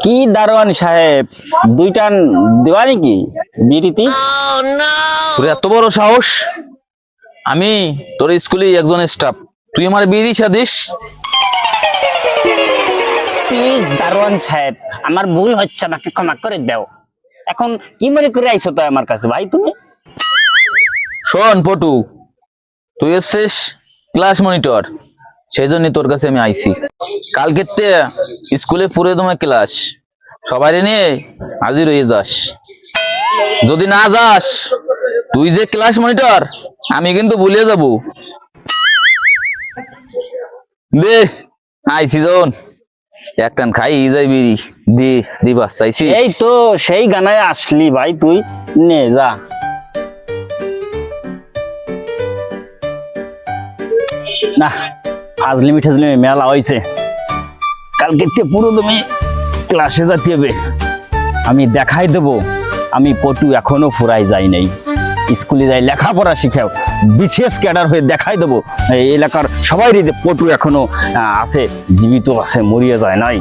কি দারোয়ান সাহেব, দুইটা দেওয়া নাকি বিড়িতি? তোর এত বড় সাহস! আমি তোর স্কুলে একজন স্টাফ, তুই আমার বিড়ি সাদিস? প্লিজ দারোয়ান সাহেব, আমার ভুল হচ্ছে, আমাকে ক্ষমা করে দাও। এখন কি মনে করে আইছো তো আমার কাছে ভাই তুমি? শোন পটু, তুই এসছিস ক্লাস মনিটর, সেই জন্য তোর কাছে আমি আইছি। কালকে স্কুলে পুরো তোমার ক্লাস, সবাই নিয়ে হাজির হয়ে যাস। যদি না যাস, তুই যে ক্লাস মনিটর, আমি কিন্তু ভুলে যাব। দে আইছি যখন একটান খাই যাই বিড়ি দে দিবাস চাইছি। এই তো সেই গানায় আসলি ভাই, তুই নে যা। না ফাজলি মিঠাজলি মেলা হয়েছে, কালকে পুরো তুমি ক্লাসে যেতে হবে। আমি দেখাই দেবো আমি পটু এখনো ফুরাই যাই নাই। স্কুলে যাই লেখাপড়া শিখাও, বিশেষ ক্যাডার হয়ে দেখাই দেবো এই এলাকার সবাই যে পটু এখনো আছে, জীবিত আছে, মরিয়ে যায় নাই।